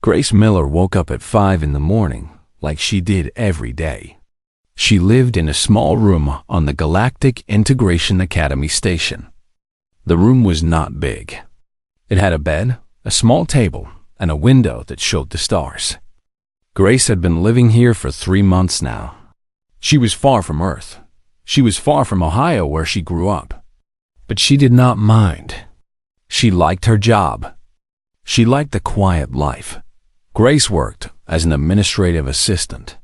Grace Miller woke up at 5 in the morning, like she did every day. She lived in a small room on the Galactic Integration Academy station. The room was not big. It had a bed, a small table, and a window that showed the stars. Grace had been living here for 3 months now. She was far from Earth. She was far from Ohio, where she grew up. But she did not mind. She liked her job. She liked the quiet life. Grace worked as an administrative assistant.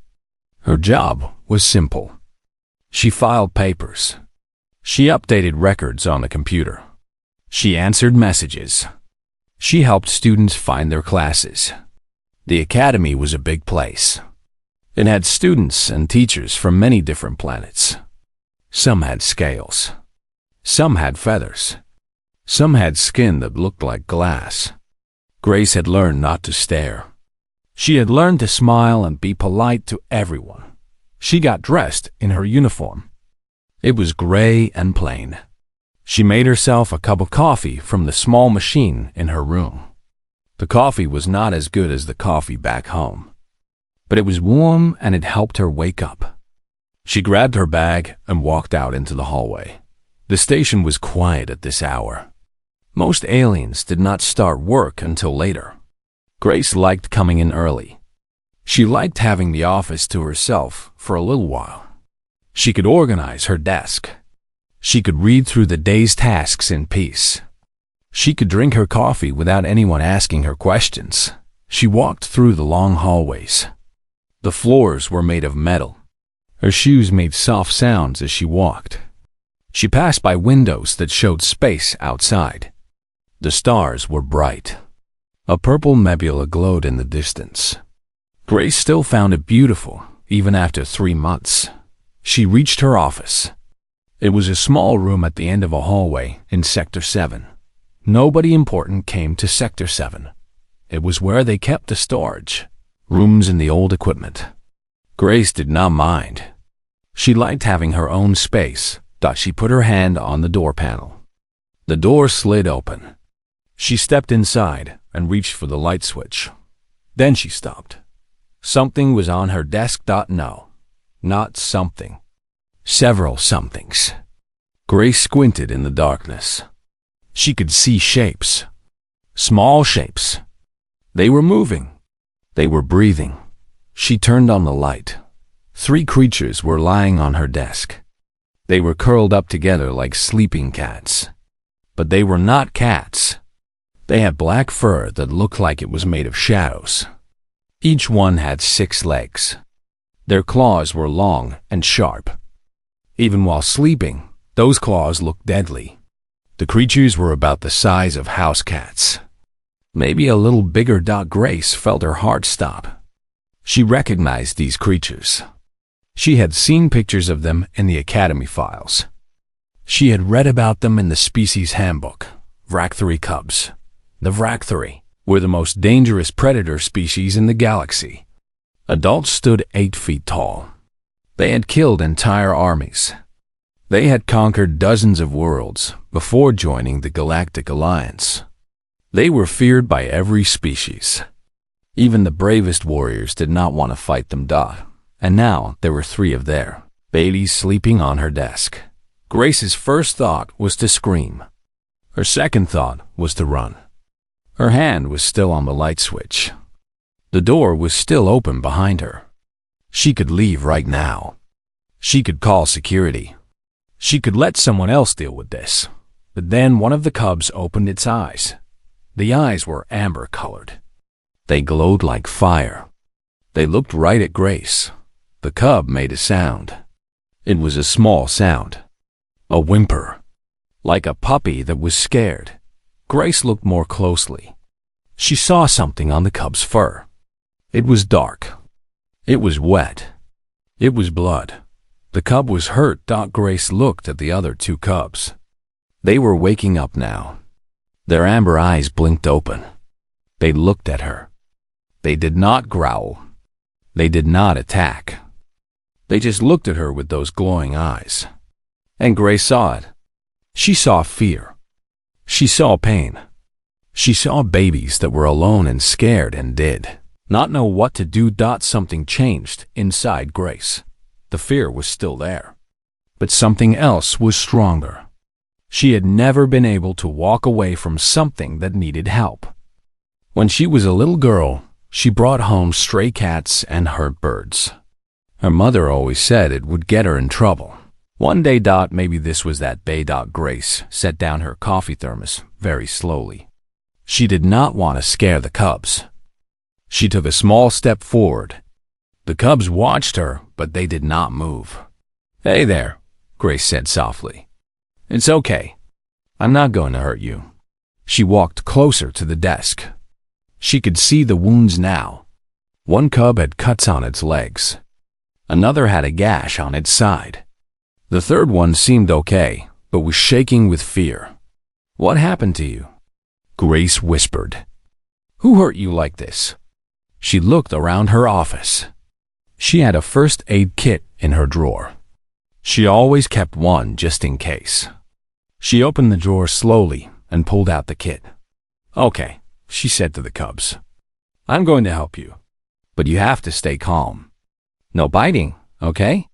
Her job was simple. She filed papers. She updated records on the computer. She answered messages. She helped students find their classes. The academy was a big place. It had students and teachers from many different planets. Some had scales. Some had feathers. Some had skin that looked like glass. Grace had learned not to stare. She had learned to smile and be polite to everyone. She got dressed in her uniform. It was gray and plain. She made herself a cup of coffee from the small machine in her room. The coffee was not as good as the coffee back home, but it was warm and it helped her wake up. She grabbed her bag and walked out into the hallway. The station was quiet at this hour. Most aliens did not start work until later. Grace liked coming in early. She liked having the office to herself for a little while. She could organize her desk. She could read through the day's tasks in peace. She could drink her coffee without anyone asking her questions. She walked through the long hallways. The floors were made of metal. Her shoes made soft sounds as she walked. She passed by windows that showed space outside. The stars were bright. A purple nebula glowed in the distance. Grace still found it beautiful, even after 3 months. She reached her office. It was a small room at the end of a hallway in Sector 7. Nobody important came to Sector 7. It was where they kept the storage, rooms and the old equipment. Grace did not mind. She liked having her own space. She put her hand on the door panel. The door slid open. She stepped inside and reached for the light switch. Then she stopped. Something was on her desk. No, not something. Several somethings. Grace squinted in the darkness. She could see shapes. Small shapes. They were moving. They were breathing. She turned on the light. 3 creatures were lying on her desk. They were curled up together like sleeping cats. But they were not cats. They had black fur that looked like it was made of shadows. Each one had 6 legs. Their claws were long and sharp. Even while sleeping, those claws looked deadly. The creatures were about the size of house cats. Maybe a little bigger. Grace felt her heart stop. She recognized these creatures. She had seen pictures of them in the Academy files. She had read about them in the Species Handbook. Vracthori cubs. The Vracthori were the most dangerous predator species in the galaxy. Adults stood 8 feet tall. They had killed entire armies. They had conquered dozens of worlds before joining the Galactic Alliance. They were feared by every species. Even the bravest warriors did not want to fight them. And now there were 3 of their babies sleeping on her desk. Grace's first thought was to scream. Her second thought was to run. Her hand was still on the light switch. The door was still open behind her. She could leave right now. She could call security. She could let someone else deal with this. But then one of the cubs opened its eyes. The eyes were amber-colored. They glowed like fire. They looked right at Grace. The cub made a sound. It was a small sound. A whimper. Like a puppy that was scared. Grace looked more closely. She saw something on the cub's fur. It was dark. It was wet. It was blood. The cub was hurt. Grace looked at the other 2 cubs. They were waking up now. Their amber eyes blinked open. They looked at her. They did not growl. They did not attack. They just looked at her with those glowing eyes. And Grace saw it. She saw fear. She saw pain. She saw babies that were alone and scared and did not know what to do. Something changed inside Grace. The fear was still there, but something else was stronger. She had never been able to walk away from something that needed help. When she was a little girl, she brought home stray cats and hurt birds. Her mother always said it would get her in trouble. One day, maybe this was that day, Grace set down her coffee thermos very slowly. She did not want to scare the cubs. She took a small step forward. The cubs watched her, but they did not move. "Hey there," Grace said softly. "It's okay. I'm not going to hurt you." She walked closer to the desk. She could see the wounds now. One cub had cuts on its legs. Another had a gash on its side. The third one seemed okay, but was shaking with fear. "What happened to you?" Grace whispered. "Who hurt you like this?" She looked around her office. She had a first aid kit in her drawer. She always kept one just in case. She opened the drawer slowly and pulled out the kit. "Okay," she said to the cubs. "I'm going to help you, but you have to stay calm. No biting, okay?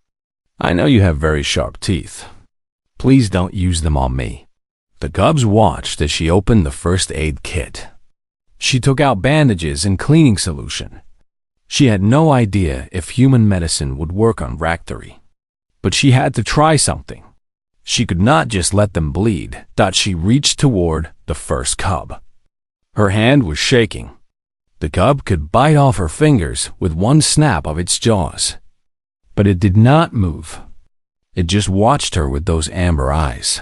I know you have very sharp teeth. Please don't use them on me." The cubs watched as she opened the first aid kit. She took out bandages and cleaning solution. She had no idea if human medicine would work on Ractory, but she had to try something. She could not just let them bleed. She reached toward the first cub. Her hand was shaking. The cub could bite off her fingers with one snap of its jaws, but it did not move. It just watched her with those amber eyes.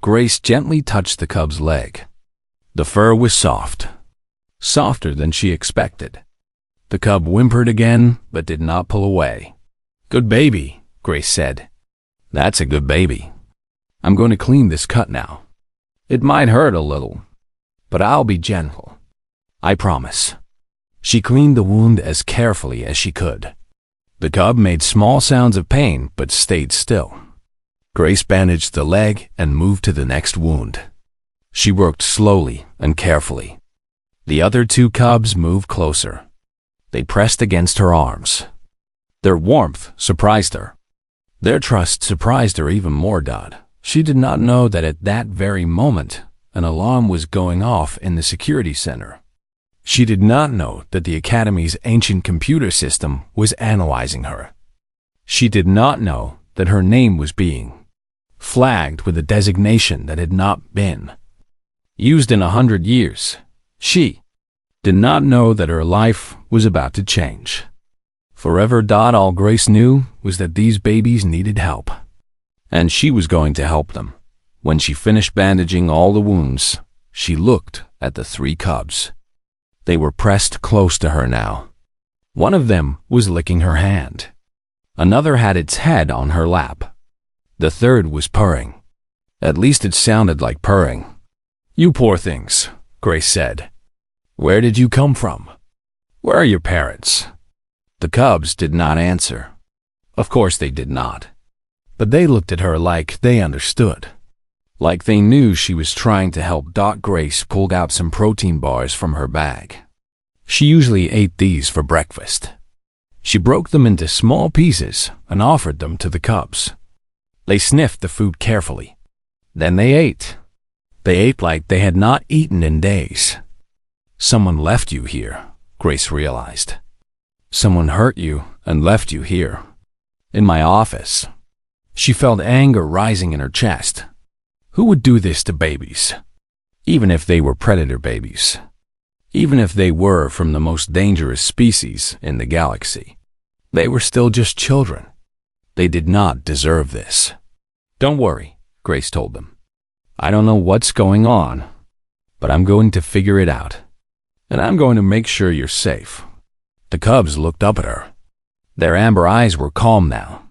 Grace gently touched the cub's leg. The fur was soft, softer than she expected. The cub whimpered again, but did not pull away. "Good baby," Grace said. "That's a good baby. I'm going to clean this cut now. It might hurt a little, but I'll be gentle. I promise." She cleaned the wound as carefully as she could. The cub made small sounds of pain, but stayed still. Grace bandaged the leg and moved to the next wound. She worked slowly and carefully. The other two cubs moved closer. They pressed against her arms. Their warmth surprised her. Their trust surprised her even more. She did not know that at that very moment, an alarm was going off in the security center. She did not know that the Academy's ancient computer system was analyzing her. She did not know that her name was being flagged with a designation that had not been used in 100 years. She did not know that her life was about to change forever. All Grace knew was that these babies needed help, and she was going to help them. When she finished bandaging all the wounds, she looked at the three cubs. They were pressed close to her now. One of them was licking her hand. Another had its head on her lap. The third was purring. At least it sounded like purring. "You poor things," Grace said. "Where did you come from? Where are your parents?" The cubs did not answer. Of course they did not. But they looked at her like they understood. Like they knew she was trying to help. Grace pulled out some protein bars from her bag. She usually ate these for breakfast. She broke them into small pieces and offered them to the cubs. They sniffed the food carefully. Then they ate. They ate like they had not eaten in days. Someone left you here, Grace realized. Someone hurt you and left you here, in my office. She felt anger rising in her chest. Who would do this to babies? Even if they were predator babies. Even if they were from the most dangerous species in the galaxy. They were still just children. They did not deserve this. Don't worry, Grace told them. I don't know what's going on, but I'm going to figure it out. And I'm going to make sure you're safe. The cubs looked up at her. Their amber eyes were calm now.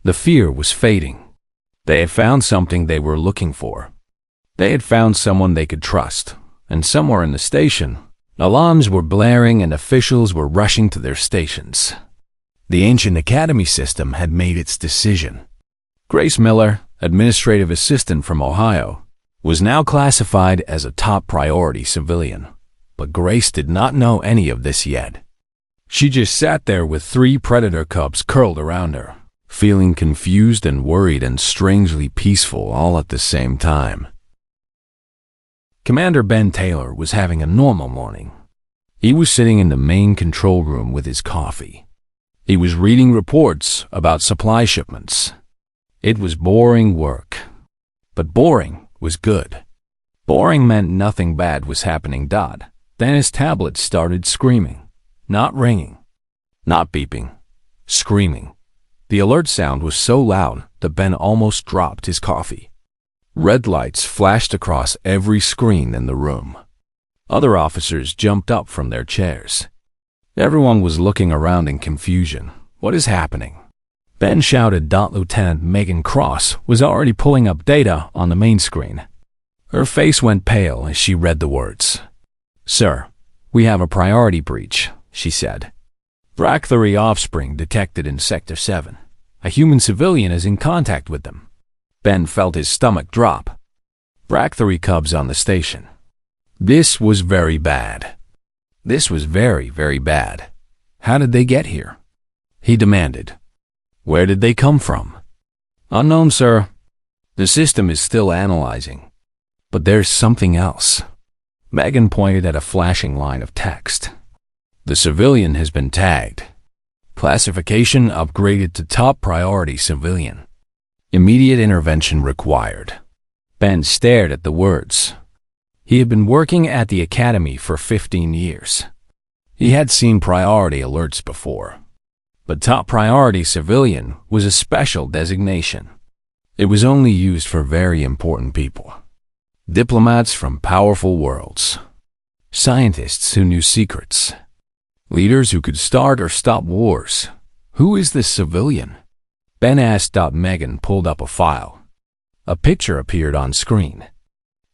The fear was fading. They had found something they were looking for. They had found someone they could trust. And somewhere in the station, alarms were blaring and officials were rushing to their stations. The ancient academy system had made its decision. Grace Miller, administrative assistant from Ohio, was now classified as a top priority civilian, but Grace did not know any of this yet. She just sat there with 3 predator cubs curled around her, feeling confused and worried and strangely peaceful all at the same time. Commander Ben Taylor was having a normal morning. He was sitting in the main control room with his coffee. He was reading reports about supply shipments. It was boring work, but boring was good. Boring meant nothing bad was happening. Then his tablet started screaming, not ringing, not beeping, screaming. The alert sound was so loud that Ben almost dropped his coffee. Red lights flashed across every screen in the room. Other officers jumped up from their chairs. Everyone was looking around in confusion. What is happening? Ben shouted. Lieutenant Megan Cross was already pulling up data on the main screen. Her face went pale as she read the words. "Sir, we have a priority breach," she said. "Bracthery offspring detected in Sector 7. A human civilian is in contact with them." Ben felt his stomach drop. Bracthery cubs on the station. This was very bad. This was very, very bad. How did they get here? He demanded. Where did they come from? Unknown, sir. The system is still analyzing. But there's something else. Megan pointed at a flashing line of text. The civilian has been tagged. Classification upgraded to top priority civilian. Immediate intervention required. Ben stared at the words. He had been working at the academy for 15 years. He had seen priority alerts before. But top priority civilian was a special designation. It was only used for very important people. Diplomats from powerful worlds. Scientists who knew secrets. Leaders who could start or stop wars. Who is this civilian? Ben asked. Megan pulled up a file. A picture appeared on screen.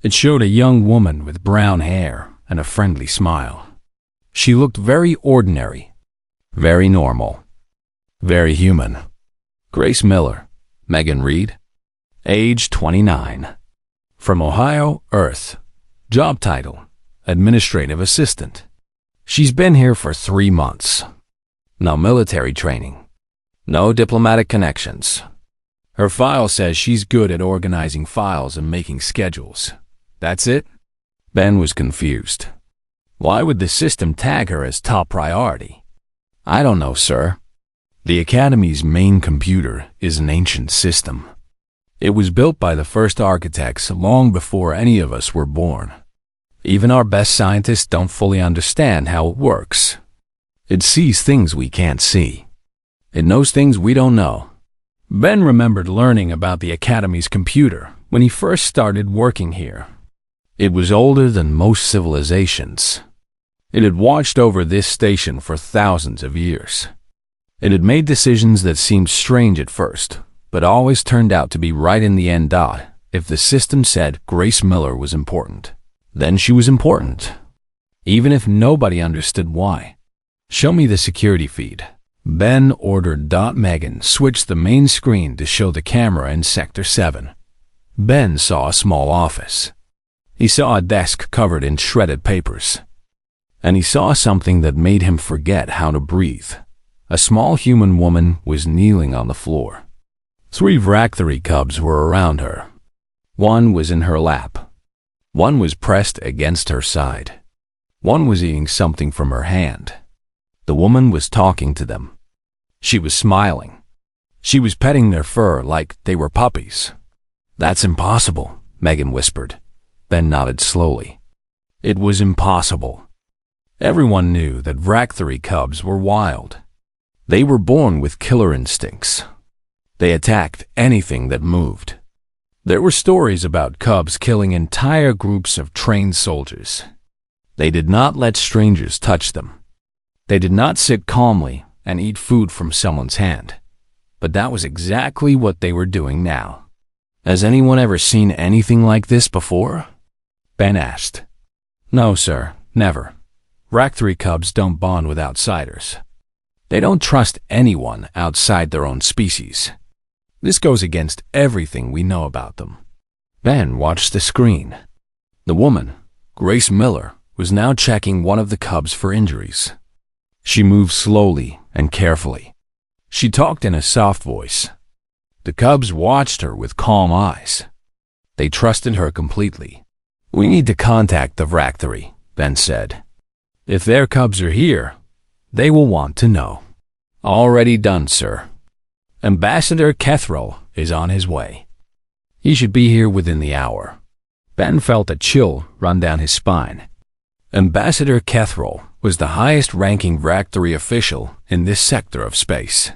It showed a young woman with brown hair and a friendly smile. She looked very ordinary, very normal, very human. Grace Miller, Megan Reed, age 29. From Ohio, Earth. Job title, Administrative Assistant. She's been here for 3 months. No military training. No diplomatic connections. Her file says she's good at organizing files and making schedules. That's it? Ben was confused. Why would the system tag her as top priority? I don't know, sir. The Academy's main computer is an ancient system. It was built by the first architects long before any of us were born. Even our best scientists don't fully understand how it works. It sees things we can't see. It knows things we don't know. Ben remembered learning about the Academy's computer when he first started working here. It was older than most civilizations. It had watched over this station for thousands of years. It had made decisions that seemed strange at first, but always turned out to be right in the end. If the system said Grace Miller was important, then she was important, even if nobody understood why. Show me the security feed. Ben ordered. Megan switched the main screen to show the camera in Sector 7. Ben saw a small office. He saw a desk covered in shredded papers. And he saw something that made him forget how to breathe. A small human woman was kneeling on the floor. 3 Bracthery cubs were around her. One was in her lap. One was pressed against her side. One was eating something from her hand. The woman was talking to them. She was smiling. She was petting their fur like they were puppies. That's impossible, Megan whispered. Ben nodded slowly. It was impossible. Everyone knew that Bracthery cubs were wild. They were born with killer instincts. They attacked anything that moved. There were stories about cubs killing entire groups of trained soldiers. They did not let strangers touch them. They did not sit calmly and eat food from someone's hand. But that was exactly what they were doing now. Has anyone ever seen anything like this before? Ben asked. No, sir, never. Bracthery cubs don't bond with outsiders. They don't trust anyone outside their own species. This goes against everything we know about them. Ben watched the screen. The woman, Grace Miller, was now checking one of the cubs for injuries. She moved slowly and carefully. She talked in a soft voice. The cubs watched her with calm eyes. They trusted her completely. "We need to contact the Vractory," Ben said. "If their cubs are here, they will want to know." "Already done, sir. Ambassador Kethrel is on his way. He should be here within the hour." Ben felt a chill run down his spine. Ambassador Kethrel was the highest-ranking Vractory official in this sector of space.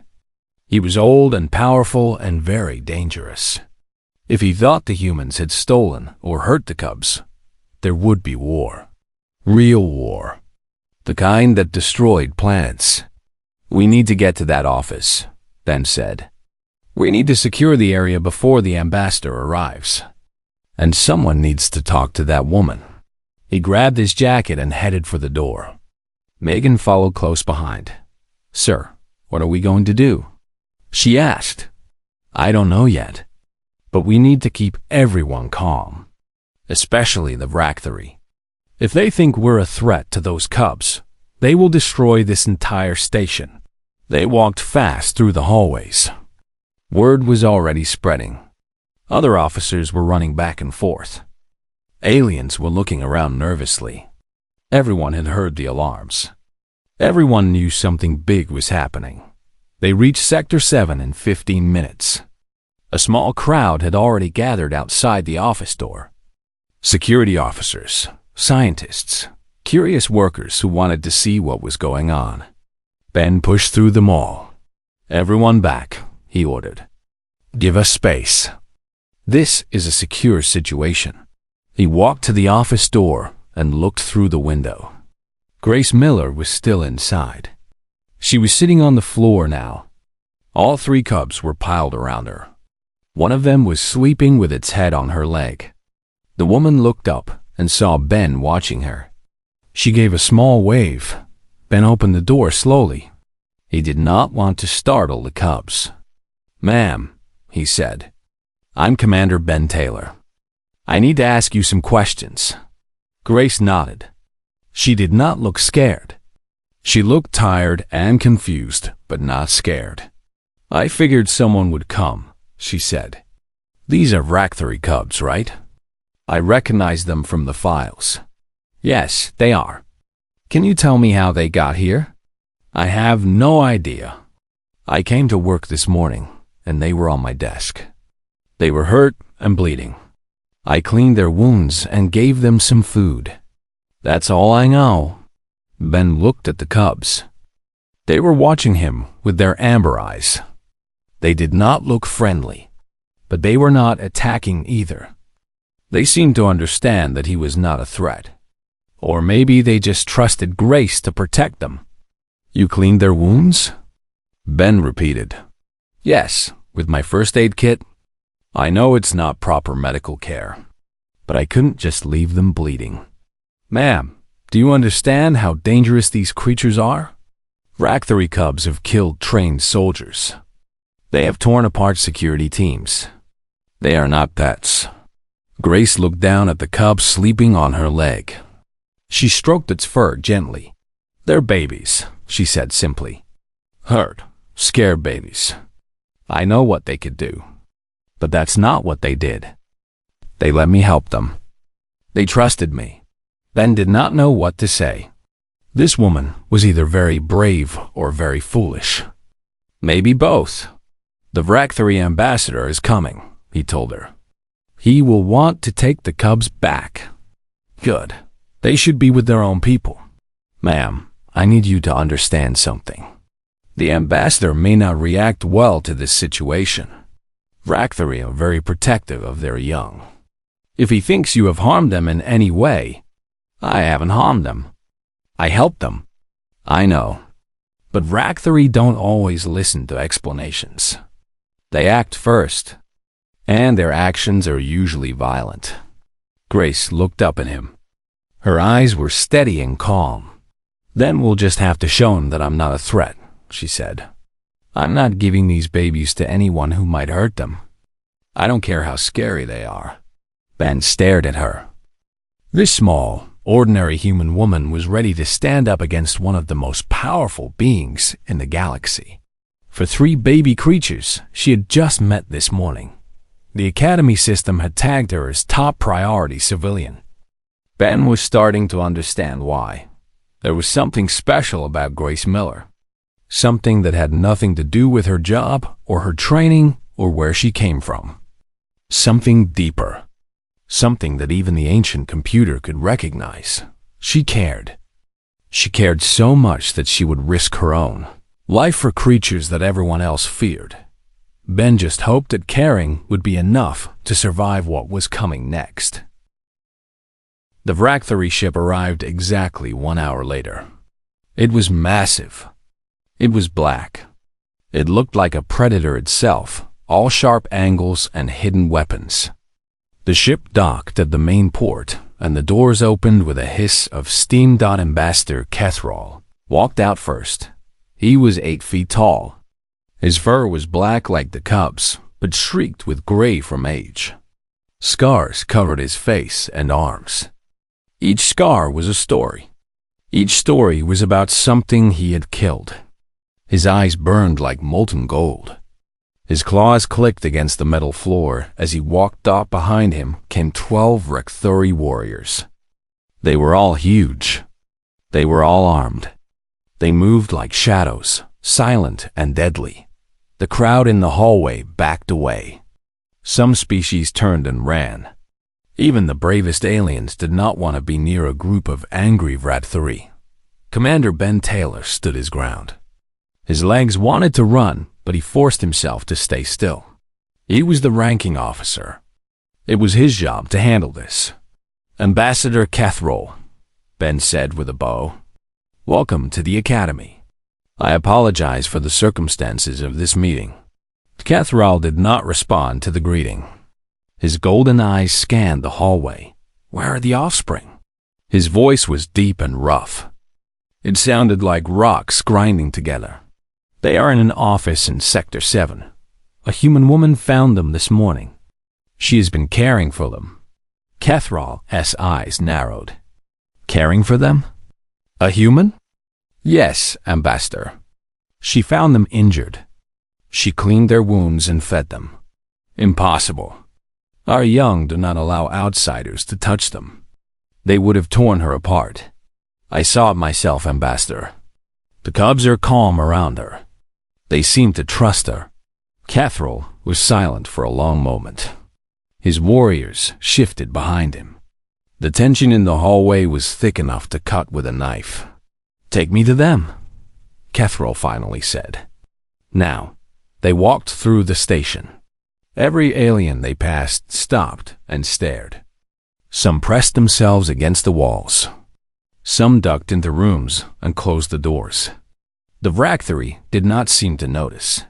He was old and powerful and very dangerous. If he thought the humans had stolen or hurt the cubs, there would be war. Real war. The kind that destroyed planets. "We need to get to that office," Ben said. "We need to secure the area before the ambassador arrives. And someone needs to talk to that woman." He grabbed his jacket and headed for the door. Megan followed close behind. "Sir, what are we going to do?" she asked. "I don't know yet, but we need to keep everyone calm, especially the Vractory. If they think we're a threat to those cubs, they will destroy this entire station." They walked fast through the hallways. Word was already spreading. Other officers were running back and forth. Aliens were looking around nervously. Everyone had heard the alarms. Everyone knew something big was happening. They reached Sector 7 in 15 minutes. A small crowd had already gathered outside the office door. Security officers, scientists, curious workers who wanted to see what was going on. Ben pushed through them all. "Everyone back," he ordered. "Give us space. This is a secure situation." He walked to the office door and looked through the window. Grace Miller was still inside. She was sitting on the floor now. All three cubs were piled around her. One of them was sleeping with its head on her leg. The woman looked up and saw Ben watching her. She gave a small wave. Ben opened the door slowly. He did not want to startle the cubs. "Ma'am," he said, "I'm Commander Ben Taylor. I need to ask you some questions." Grace nodded. She did not look scared. She looked tired and confused, but not scared. "I figured someone would come," she said. "These are Vractory cubs, right? I recognize them from the files." "Yes, they are. Can you tell me how they got here?" "I have no idea. I came to work this morning, and they were on my desk. They were hurt and bleeding. I cleaned their wounds and gave them some food. That's all I know." Ben looked at the cubs. They were watching him with their amber eyes. They did not look friendly, but they were not attacking either. They seemed to understand that he was not a threat. Or maybe they just trusted Grace to protect them. "You cleaned their wounds?" Ben repeated. "Yes, with my first aid kit. I know it's not proper medical care, but I couldn't just leave them bleeding." "Ma'am, do you understand how dangerous these creatures are? Vractory cubs have killed trained soldiers. They have torn apart security teams. They are not pets." Grace looked down at the cub sleeping on her leg. She stroked its fur gently. "They're babies," she said simply. "Hurt, scared babies. I know what they could do. But that's not what they did. They let me help them. They trusted me." Ben did not know what to say. This woman was either very brave or very foolish. Maybe both. "The Vractory ambassador is coming," he told her. "He will want to take the cubs back." "Good. They should be with their own people." "Ma'am, I need you to understand something. The ambassador may not react well to this situation. Vractory are very protective of their young. If he thinks you have harmed them in any way, I haven't harmed them. I helped them. I know. But Vractory don't always listen to explanations. They act first, and their actions are usually violent." Grace looked up at him. Her eyes were steady and calm. "Then we'll just have to show him that I'm not a threat," she said. "I'm not giving these babies to anyone who might hurt them. I don't care how scary they are. Ben stared at her. This small, ordinary human woman was ready to stand up against one of the most powerful beings in the galaxy. For 3 baby creatures she had just met this morning, the Academy system had tagged her as top priority civilian. Ben was starting to understand why. There was something special about Grace Miller. Something that had nothing to do with her job or her training or where she came from. Something deeper. Something that even the ancient computer could recognize. She cared. She cared so much that she would risk her own life for creatures that everyone else feared. Ben just hoped that caring would be enough to survive what was coming next. The Vracthery ship arrived exactly 1 hour later. It was massive. It was black. It looked like a predator itself, all sharp angles and hidden weapons. The ship docked at the main port, and the doors opened with a hiss of steam. Ambassador Kethrall walked out first. He was 8 feet tall. His fur was black like the cubs, but streaked with gray from age. Scars covered his face and arms. Each scar was a story. Each story was about something he had killed. His eyes burned like molten gold. His claws clicked against the metal floor as he walked up. Behind him came 12 Vracthery warriors. They were all huge. They were all armed. They moved like shadows, silent and deadly. The crowd in the hallway backed away. Some species turned and ran. Even the bravest aliens did not want to be near a group of angry Vracthery. Commander Ben Taylor stood his ground. His legs wanted to run, but he forced himself to stay still. He was the ranking officer. It was his job to handle this. Ambassador Kethrall, Ben said with a bow. Welcome to the Academy. I apologize for the circumstances of this meeting. Kethrall did not respond to the greeting. His golden eyes scanned the hallway. Where are the offspring? His voice was deep and rough. It sounded like rocks grinding together. They are in an office in Sector 7. A human woman found them this morning. She has been caring for them. Kethrall's eyes narrowed. Caring for them? A human? Yes, Ambassador. She found them injured. She cleaned their wounds and fed them. Impossible. Our young do not allow outsiders to touch them. They would have torn her apart. I saw it myself, Ambassador. The cubs are calm around her. They seem to trust her. Kethrall was silent for a long moment. His warriors shifted behind him. The tension in the hallway was thick enough to cut with a knife. Take me to them, Kethrall finally said. Now, they walked through the station. Every alien they passed stopped and stared. Some pressed themselves against the walls. Some ducked into rooms and closed the doors. The Vracthery did not seem to notice.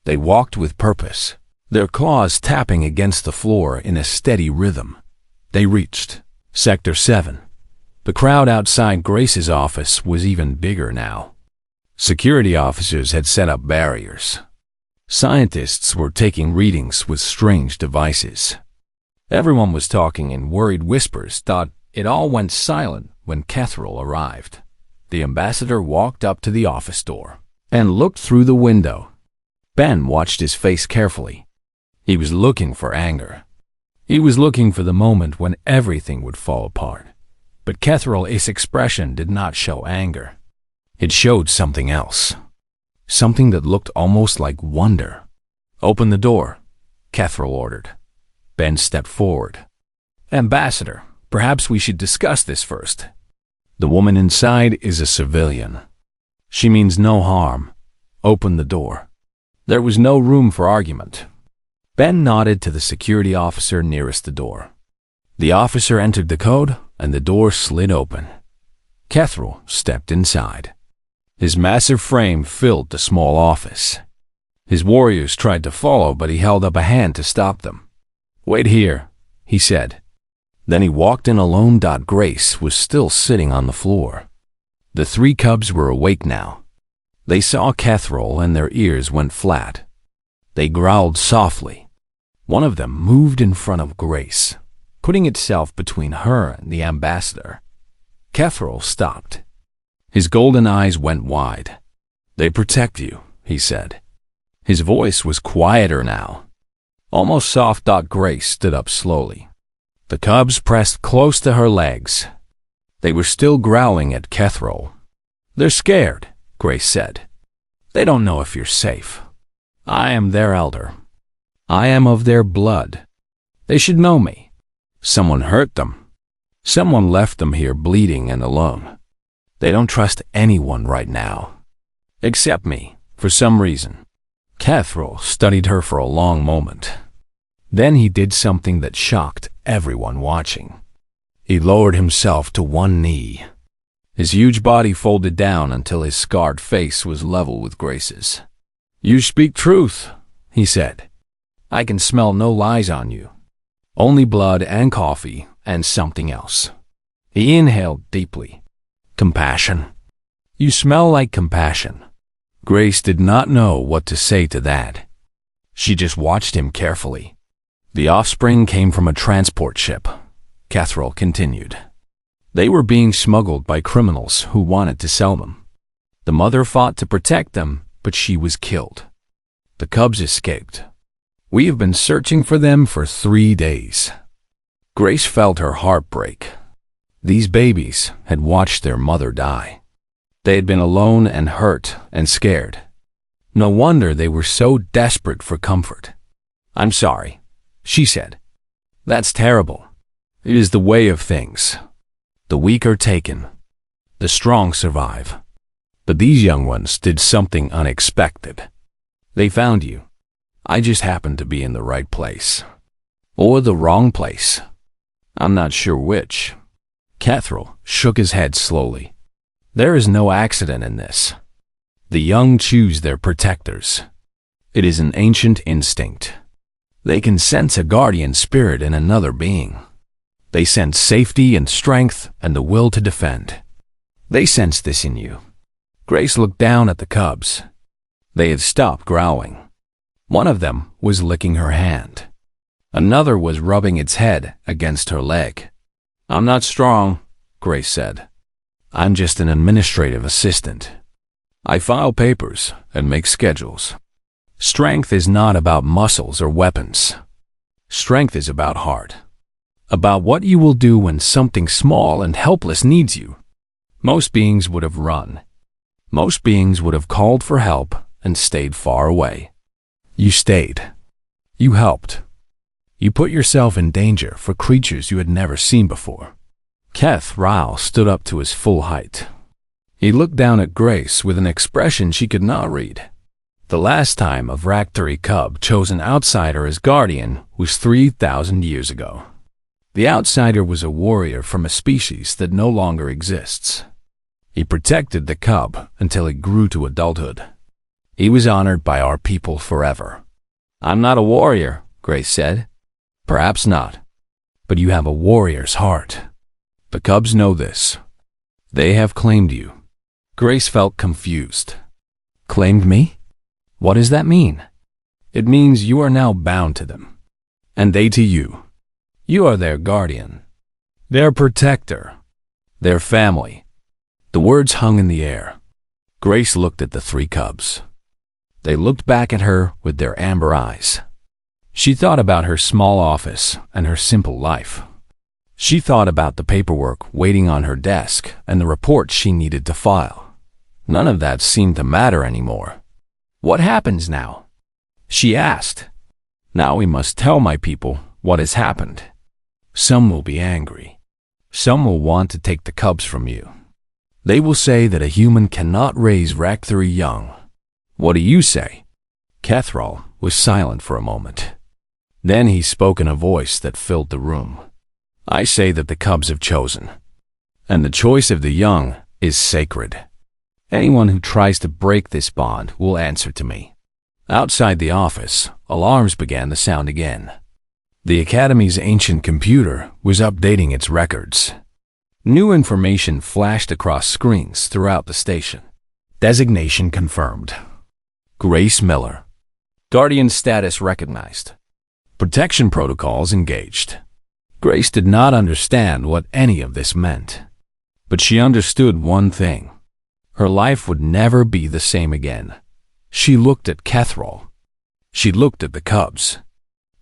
They walked with purpose, their claws tapping against the floor in a steady rhythm. They reached Sector 7. The crowd outside Grace's office was even bigger now. Security officers had set up barriers. Scientists were taking readings with strange devices. Everyone was talking in worried whispers. It all went silent when Kethrall arrived. The ambassador walked up to the office door and looked through the window. Ben watched his face carefully. He was looking for anger. He was looking for the moment when everything would fall apart. But Kethrall's expression did not show anger. It showed something else. Something that looked almost like wonder. Open the door, Kethrall ordered. Ben stepped forward. Ambassador, perhaps we should discuss this first. The woman inside is a civilian. She means no harm. Open the door. There was no room for argument. Ben nodded to the security officer nearest the door. The officer entered the code, and the door slid open. Kethrall stepped inside. His massive frame filled the small office. His warriors tried to follow, but he held up a hand to stop them. Wait here, he said. Then he walked in alone. Grace was still sitting on the floor. The 3 cubs were awake now. They saw Kethrall and their ears went flat. They growled softly. One of them moved in front of Grace, putting itself between her and the ambassador. Kethril stopped. His golden eyes went wide. "They protect you," he said. His voice was quieter now, almost soft. Grace stood up slowly. The cubs pressed close to her legs. They were still growling at Kethril. "They're scared," Grace said. "They don't know if you're safe. I am their elder. I am of their blood. They should know me. Someone hurt them. Someone left them here bleeding and alone. They don't trust anyone right now. Except me, for some reason." Kethril studied her for a long moment. Then he did something that shocked everyone watching. He lowered himself to one knee. His huge body folded down until his scarred face was level with Grace's. "You speak truth," he said. "I can smell no lies on you. Only blood and coffee and something else." He inhaled deeply. "Compassion. You smell like compassion." Grace did not know what to say to that. She just watched him carefully. "The offspring came from a transport ship," Kethril continued. "They were being smuggled by criminals who wanted to sell them. The mother fought to protect them, but she was killed. The cubs escaped. We have been searching for them for 3 days." Grace felt her heart break. These babies had watched their mother die. They had been alone and hurt and scared. No wonder they were so desperate for comfort. "I'm sorry," she said. "That's terrible. It is the way of things. The weak are taken. The strong survive. But these young ones did something unexpected. They found you. I just happened to be in the right place. Or the wrong place. I'm not sure which." Kethril shook his head slowly. "There is no accident in this. The young choose their protectors. It is an ancient instinct. They can sense a guardian spirit in another being. They sense safety and strength and the will to defend. They sense this in you." Grace looked down at the cubs. They had stopped growling. One of them was licking her hand. Another was rubbing its head against her leg. "I'm not strong," Grace said. "I'm just an administrative assistant. I file papers and make schedules. Strength is not about muscles or weapons. Strength is about heart. About what you will do when something small and helpless needs you. Most beings would have run. Most beings would have called for help and stayed far away. You stayed. You helped. You put yourself in danger for creatures you had never seen before." Kethril stood up to his full height. He looked down at Grace with an expression she could not read. The last time a Vractari cub chose an outsider as guardian was 3,000 years ago. The outsider was a warrior from a species that no longer exists. He protected the cub until it grew to adulthood. He was honored by our people forever. "I'm not a warrior," Grace said. "Perhaps not. But you have a warrior's heart. The cubs know this. They have claimed you." Grace felt confused. "Claimed me? What does that mean?" "It means you are now bound to them. And they to you. You are their guardian. Their protector. Their family." The words hung in the air. Grace looked at the 3 cubs. They looked back at her with their amber eyes. She thought about her small office and her simple life. She thought about the paperwork waiting on her desk and the reports she needed to file. None of that seemed to matter anymore. "What happens now?" she asked. "Now we must tell my people what has happened. Some will be angry. Some will want to take the cubs from you. They will say that a human cannot raise Vractari young. What do you say?" Kethril was silent for a moment. Then he spoke in a voice that filled the room. "I say that the cubs have chosen, and the choice of the young is sacred. Anyone who tries to break this bond will answer to me." Outside the office, alarms began to sound again. The Academy's ancient computer was updating its records. New information flashed across screens throughout the station. Designation confirmed. Grace Miller. Guardian status recognized. Protection protocols engaged. Grace did not understand what any of this meant, but she understood one thing. Her life would never be the same again. She looked at Kethrol. She looked at the cubs.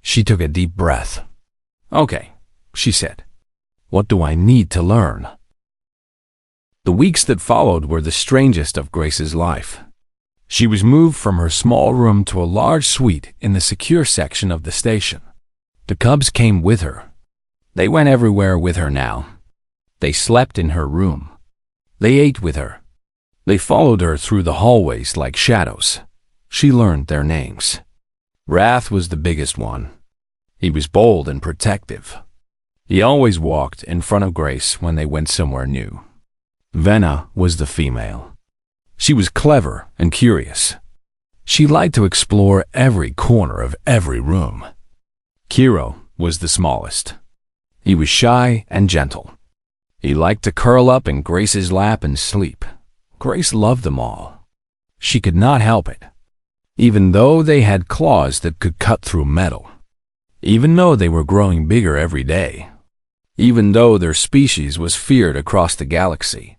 She took a deep breath. "Okay," she said. "What do I need to learn?" The weeks that followed were the strangest of Grace's life. She was moved from her small room to a large suite in the secure section of the station. The cubs came with her. They went everywhere with her now. They slept in her room. They ate with her. They followed her through the hallways like shadows. She learned their names. Wrath was the biggest one. He was bold and protective. He always walked in front of Grace when they went somewhere new. Venna was the female. She was clever and curious. She liked to explore every corner of every room. Kiro was the smallest. He was shy and gentle. He liked to curl up in Grace's lap and sleep. Grace loved them all. She could not help it. Even though they had claws that could cut through metal. Even though they were growing bigger every day. Even though their species was feared across the galaxy.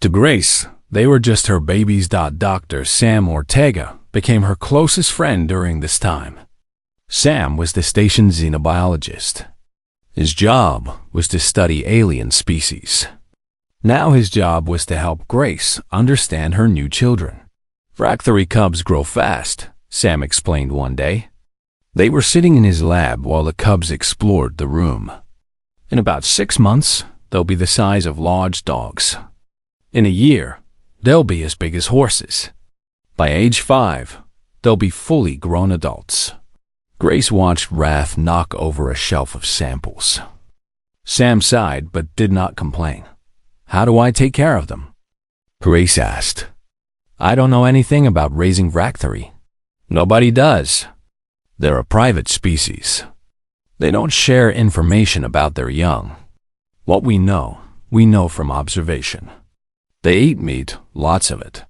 To Grace, they were just her babies. Dr. Sam Ortega became her closest friend during this time. Sam was the station's xenobiologist. His job was to study alien species. Now his job was to help Grace understand her new children. Fractary cubs grow fast, Sam explained one day. They were sitting in his lab while the cubs explored the room. In about 6 months, they'll be the size of large dogs. In a year, they'll be as big as horses. By age 5, they'll be fully grown adults. Grace watched Wrath knock over a shelf of samples. Sam sighed but did not complain. "How do I take care of them?" Grace asked. "I don't know anything about raising Fractary. Nobody does. They're a private species. They don't share information about their young. What we know from observation. They eat meat, lots of it.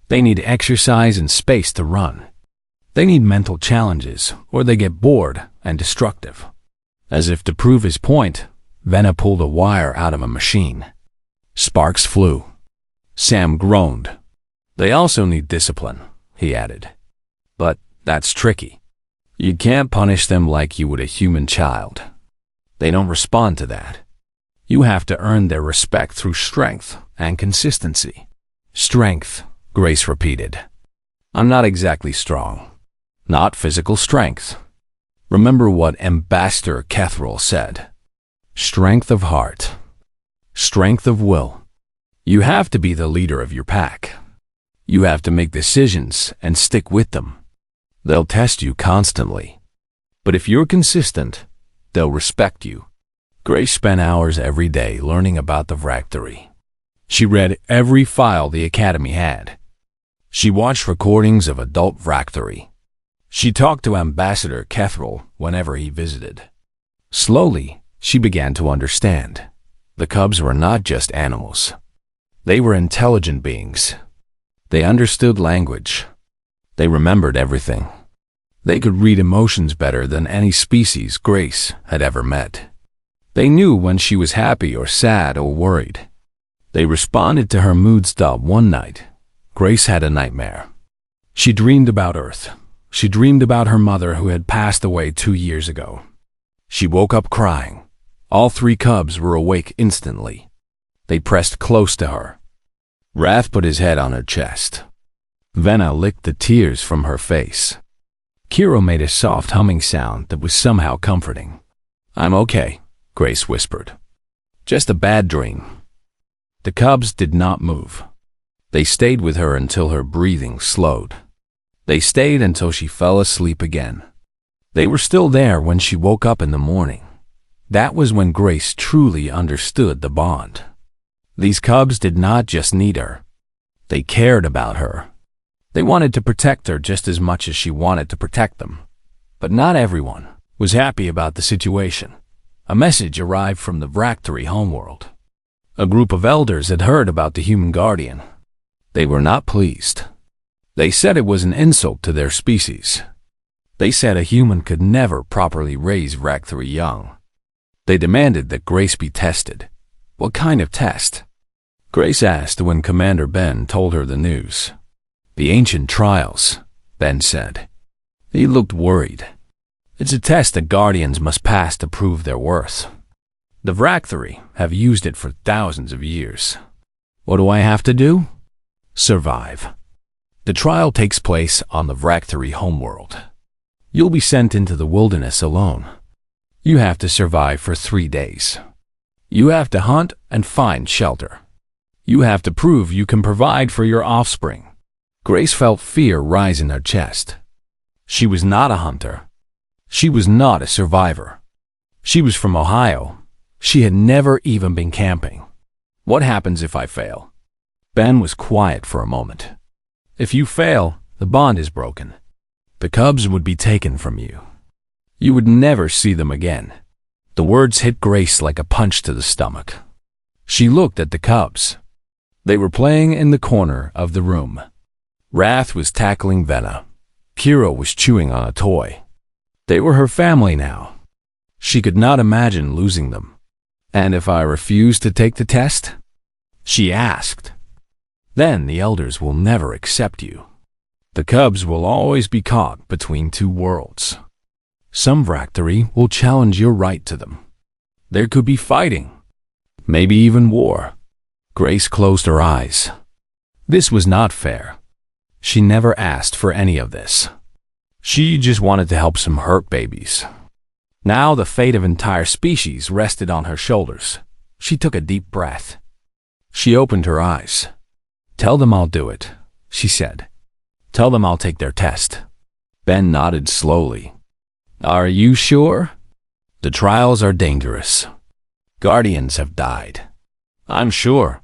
They need exercise and space to run. They need mental challenges, or they get bored and destructive." As if to prove his point, Venna pulled a wire out of a machine. Sparks flew. Sam groaned. "They also need discipline," he added. "But that's tricky. You can't punish them like you would a human child. They don't respond to that. You have to earn their respect through strength and consistency." "Strength," Grace repeated. "I'm not exactly strong. Not physical strength. Remember what Ambassador Kethrol said. Strength of heart. Strength of will. You have to be the leader of your pack. You have to make decisions and stick with them. They'll test you constantly. But if you're consistent, they'll respect you." Grace spent hours every day learning about the Fractary. She read every file the Academy had. She watched recordings of adult Fractary. She talked to Ambassador Kethrol whenever he visited. Slowly, she began to understand. The cubs were not just animals. They were intelligent beings. They understood language. They remembered everything. They could read emotions better than any species Grace had ever met. They knew when she was happy or sad or worried. They responded to her moods. One night, Grace had a nightmare. She dreamed about Earth. She dreamed about her mother who had passed away 2 years ago. She woke up crying. All 3 cubs were awake instantly. They pressed close to her. Wrath put his head on her chest. Venna licked the tears from her face. Kiro made a soft humming sound that was somehow comforting. "I'm okay," Grace whispered. "Just a bad dream." The cubs did not move. They stayed with her until her breathing slowed. They stayed until she fell asleep again. They were still there when she woke up in the morning. That was when Grace truly understood the bond. These cubs did not just need her. They cared about her. They wanted to protect her just as much as she wanted to protect them. But not everyone was happy about the situation. A message arrived from the Fractary homeworld. A group of elders had heard about the human guardian. They were not pleased. They said it was an insult to their species. They said a human could never properly raise Fractary young. They demanded that Grace be tested. What kind of test? Grace asked when Commander Ben told her the news. The ancient trials, Ben said. He looked worried. It's a test that Guardians must pass to prove their worth. The Vracthari have used it for thousands of years. What do I have to do? Survive. The trial takes place on the Vracthari homeworld. You'll be sent into the wilderness alone. You have to survive for 3 days. You have to hunt and find shelter. You have to prove you can provide for your offspring. Grace felt fear rise in her chest. She was not a hunter. She was not a survivor. She was from Ohio. She had never even been camping. What happens if I fail? Ben was quiet for a moment. If you fail, the bond is broken. The cubs would be taken from you. You would never see them again. The words hit Grace like a punch to the stomach. She looked at the cubs. They were playing in the corner of the room. Wrath was tackling Venna. Kira was chewing on a toy. They were her family now. She could not imagine losing them. And if I refuse to take the test? She asked. Then the elders will never accept you. The cubs will always be caught between two worlds. Some Vracthari will challenge your right to them. There could be fighting. Maybe even war. Grace closed her eyes. This was not fair. She never asked for any of this. She just wanted to help some hurt babies. Now the fate of entire species rested on her shoulders. She took a deep breath. She opened her eyes. Tell them I'll do it, she said. Tell them I'll take their test. Ben nodded slowly. Are you sure? The trials are dangerous. Guardians have died. I'm sure.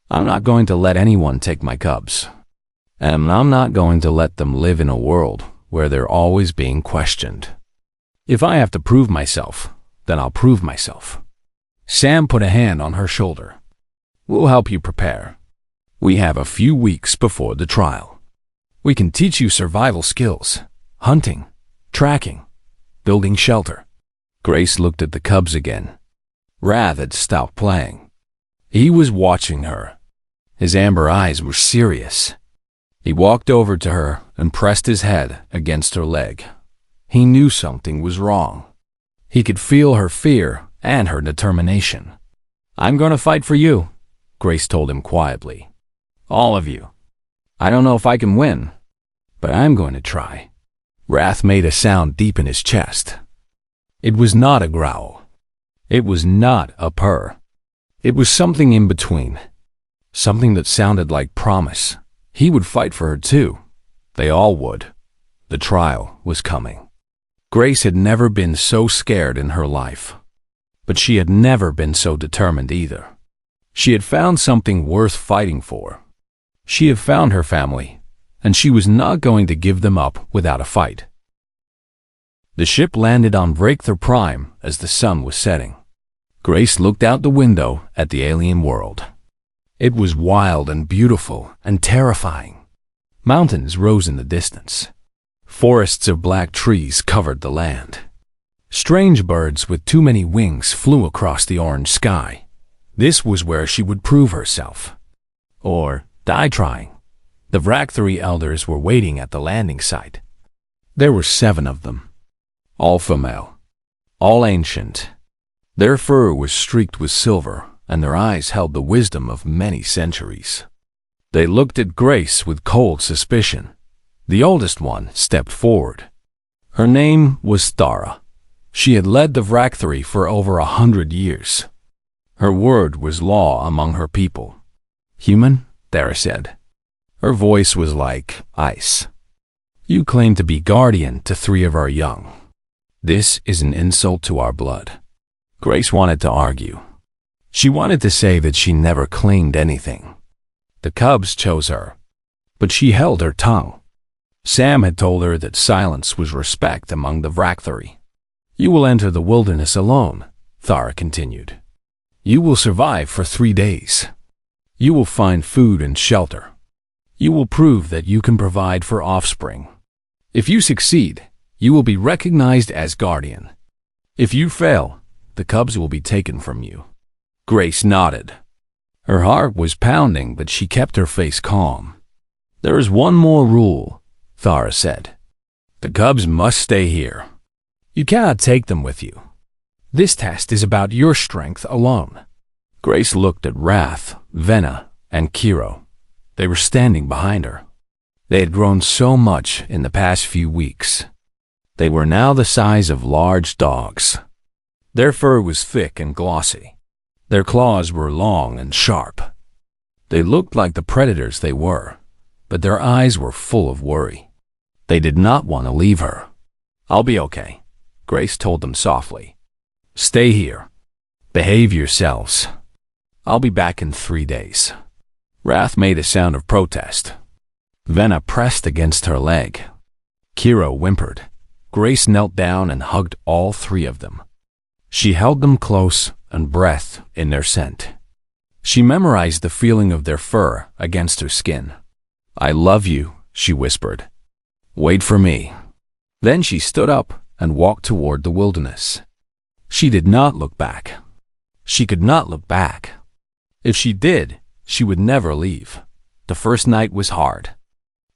I'm not going to let anyone take my cubs. And I'm not going to let them live in a world where they're always being questioned. If I have to prove myself, then I'll prove myself. Sam put a hand on her shoulder. We'll help you prepare. We have a few weeks before the trial. We can teach you survival skills, hunting, tracking, building shelter. Grace looked at the cubs again. Wrath had stopped playing. He was watching her. His amber eyes were serious. He walked over to her and pressed his head against her leg. He knew something was wrong. He could feel her fear and her determination. I'm going to fight for you, Grace told him quietly. All of you. I don't know if I can win, but I'm going to try. Wrath made a sound deep in his chest. It was not a growl. It was not a purr. It was something in between. Something that sounded like promise. He would fight for her too. They all would. The trial was coming. Grace had never been so scared in her life. But she had never been so determined either. She had found something worth fighting for. She had found her family, and she was not going to give them up without a fight. The ship landed on Breakthrough Prime as the sun was setting. Grace looked out the window at the alien world. It was wild and beautiful and terrifying. Mountains rose in the distance. Forests of black trees covered the land. Strange birds with too many wings flew across the orange sky. This was where she would prove herself. Or die trying. The Vracthari elders were waiting at the landing site. There were 7 of them. All female. All ancient. Their fur was streaked with silver, and their eyes held the wisdom of many centuries. They looked at Grace with cold suspicion. The oldest one stepped forward. Her name was Thara. She had led the Vracthari for over 100 years. Her word was law among her people. Human, Thara said. Her voice was like ice. You claim to be guardian to 3 of our young. This is an insult to our blood. Grace wanted to argue. She wanted to say that she never claimed anything. The cubs chose her, but she held her tongue. Sam had told her that silence was respect among the Vracthari. You will enter the wilderness alone, Thara continued. You will survive for 3 days. You will find food and shelter. You will prove that you can provide for offspring. If you succeed, you will be recognized as guardian. If you fail, the cubs will be taken from you. Grace nodded. Her heart was pounding, but she kept her face calm. There is one more rule, Thara said. The cubs must stay here. You cannot take them with you. This test is about your strength alone. Grace looked at Wrath, Venna, and Kiro. They were standing behind her. They had grown so much in the past few weeks. They were now the size of large dogs. Their fur was thick and glossy. Their claws were long and sharp. They looked like the predators they were, but their eyes were full of worry. They did not want to leave her. I'll be okay, Grace told them softly. Stay here. Behave yourselves. I'll be back in 3 days. Wrath made a sound of protest. Venna pressed against her leg. Kiro whimpered. Grace knelt down and hugged all 3 of them. She held them close and breathed in their scent. She memorized the feeling of their fur against her skin. I love you, she whispered. Wait for me. Then she stood up and walked toward the wilderness. She did not look back. She could not look back. If she did, she would never leave. The first night was hard.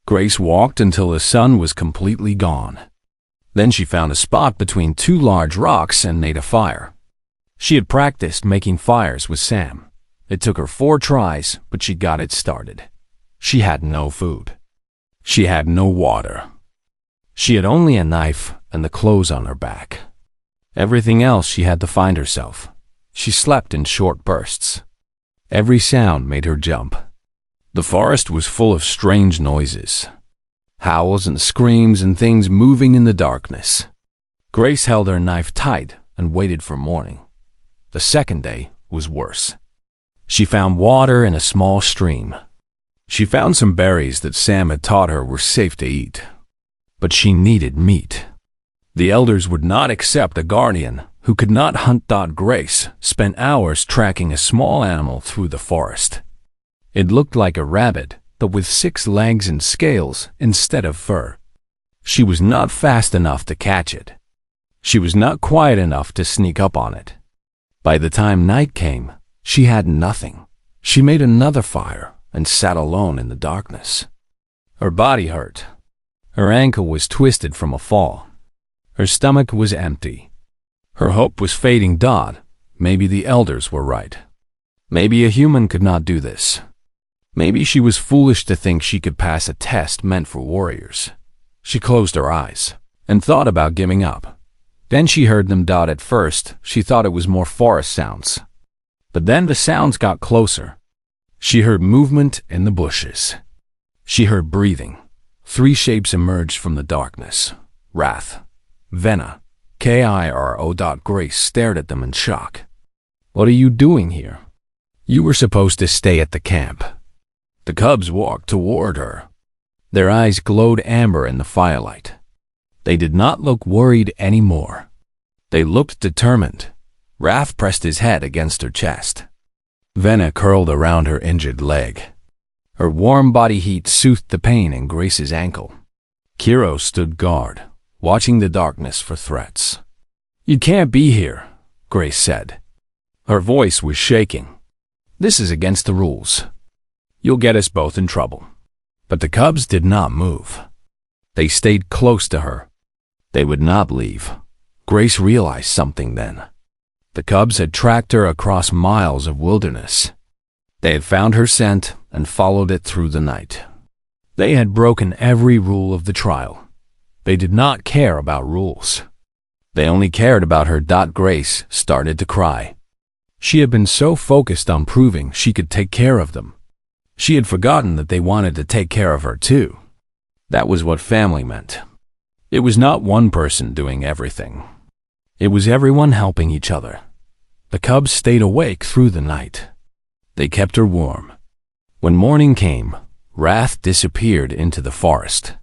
Grace walked until the sun was completely gone. Then she found a spot between 2 large rocks and made a fire. She had practiced making fires with Sam. It took her 4 tries, but she got it started. She had no food. She had no water. She had only a knife and the clothes on her back. Everything else she had to find herself. She slept in short bursts. Every sound made her jump. The forest was full of strange noises. Howls and screams and things moving in the darkness. Grace held her knife tight and waited for morning. The second day was worse. She found water in a small stream. She found some berries that Sam had taught her were safe to eat. But she needed meat. The elders would not accept a guardian who could not hunt. Grace spent hours tracking a small animal through the forest. It looked like a rabbit, but with 6 legs and scales instead of fur. She was not fast enough to catch it. She was not quiet enough to sneak up on it. By the time night came, she had nothing. She made another fire and sat alone in the darkness. Her body hurt. Her ankle was twisted from a fall. Her stomach was empty. Her hope was fading. Maybe the elders were right. Maybe a human could not do this. Maybe she was foolish to think she could pass a test meant for warriors. She closed her eyes and thought about giving up. Then she heard them. At first, she thought it was more forest sounds. But then the sounds got closer. She heard movement in the bushes. She heard breathing. 3 shapes emerged from the darkness. Wrath, Venna, Kiro. Grace stared at them in shock. What are you doing here? You were supposed to stay at the camp. The cubs walked toward her. Their eyes glowed amber in the firelight. They did not look worried anymore. They looked determined. Wrath pressed his head against her chest. Venna curled around her injured leg. Her warm body heat soothed the pain in Grace's ankle. Kiro stood guard, watching the darkness for threats. You can't be here, Grace said. Her voice was shaking. This is against the rules. You'll get us both in trouble. But the cubs did not move. They stayed close to her. They would not leave. Grace realized something then. The cubs had tracked her across miles of wilderness. They had found her scent and followed it through the night. They had broken every rule of the trial. They did not care about rules. They only cared about her. Grace started to cry. She had been so focused on proving she could take care of them. She had forgotten that they wanted to take care of her too. That was what family meant. It was not one person doing everything. It was everyone helping each other. The cubs stayed awake through the night. They kept her warm. When morning came, Wrath disappeared into the forest.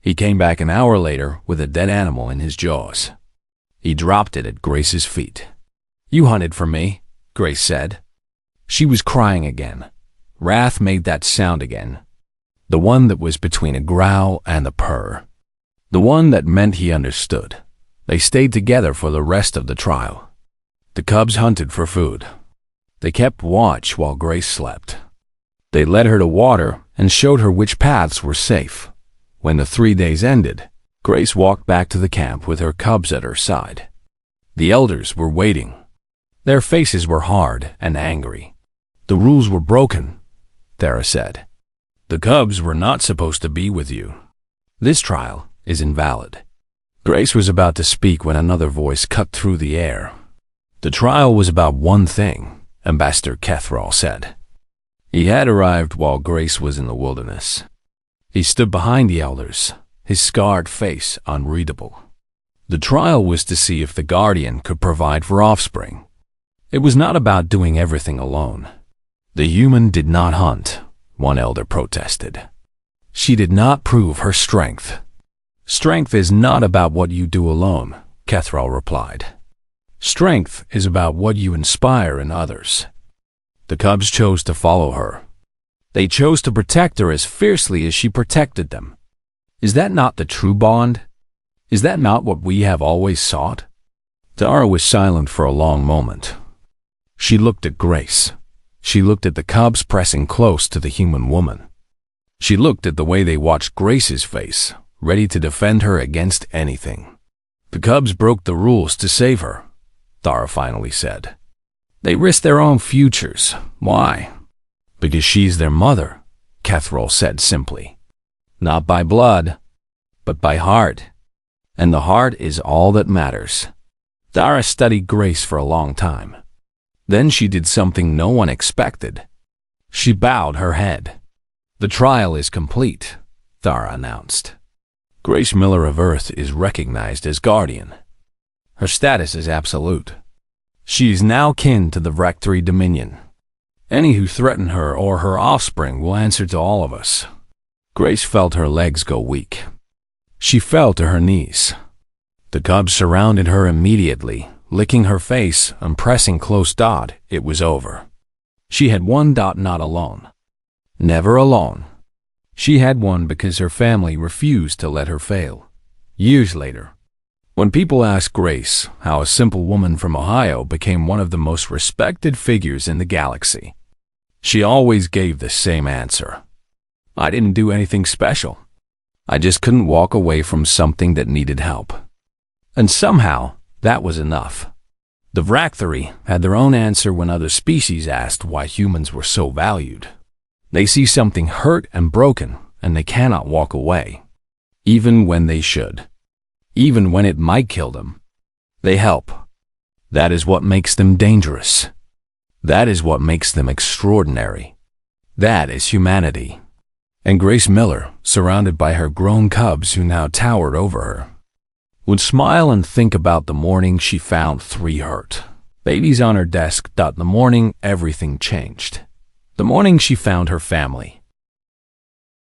He came back an hour later with a dead animal in his jaws. He dropped it at Grace's feet. You hunted for me, Grace said. She was crying again. Wrath made that sound again. The one that was between a growl and a purr. The one that meant he understood. They stayed together for the rest of the trial. The cubs hunted for food. They kept watch while Grace slept. They led her to water and showed her which paths were safe. When the 3 days ended, Grace walked back to the camp with her cubs at her side. The elders were waiting. Their faces were hard and angry. The rules were broken, Thara said. The cubs were not supposed to be with you. This trial is invalid. Grace was about to speak when another voice cut through the air. The trial was about one thing, Ambassador Kethral said. He had arrived while Grace was in the wilderness. He stood behind the elders, his scarred face unreadable. The trial was to see if the Guardian could provide for offspring. It was not about doing everything alone. The human did not hunt, one elder protested. She did not prove her strength. Strength is not about what you do alone, Kethral replied. Strength is about what you inspire in others. The cubs chose to follow her. They chose to protect her as fiercely as she protected them. Is that not the true bond? Is that not what we have always sought? Thara was silent for a long moment. She looked at Grace. She looked at the cubs pressing close to the human woman. She looked at the way they watched Grace's face, ready to defend her against anything. The cubs broke the rules to save her, Thara finally said. They risked their own futures. Why? Because she's their mother, Kethral said simply. Not by blood, but by heart. And the heart is all that matters. Thara studied Grace for a long time. Then she did something no one expected. She bowed her head. The trial is complete, Thara announced. Grace Miller of Earth is recognized as Guardian. Her status is absolute. She is now kin to the Rectory Dominion. Any who threaten her or her offspring will answer to all of us. Grace felt her legs go weak. She fell to her knees. The cubs surrounded her immediately, licking her face and pressing close. It was over. She had one. Not alone. Never alone. She had one because her family refused to let her fail. Years later, when people asked Grace how a simple woman from Ohio became one of the most respected figures in the galaxy, she always gave the same answer. I didn't do anything special. I just couldn't walk away from something that needed help. And somehow, that was enough. The Vracthory had their own answer when other species asked why humans were so valued. They see something hurt and broken, and they cannot walk away, even when they should, even when it might kill them. They help. That is what makes them dangerous. That is what makes them extraordinary. That is humanity. And Grace Miller, surrounded by her grown cubs who now towered over her, would smile and think about the morning she found 3 hurt babies on her desk. The morning everything changed. The morning she found her family.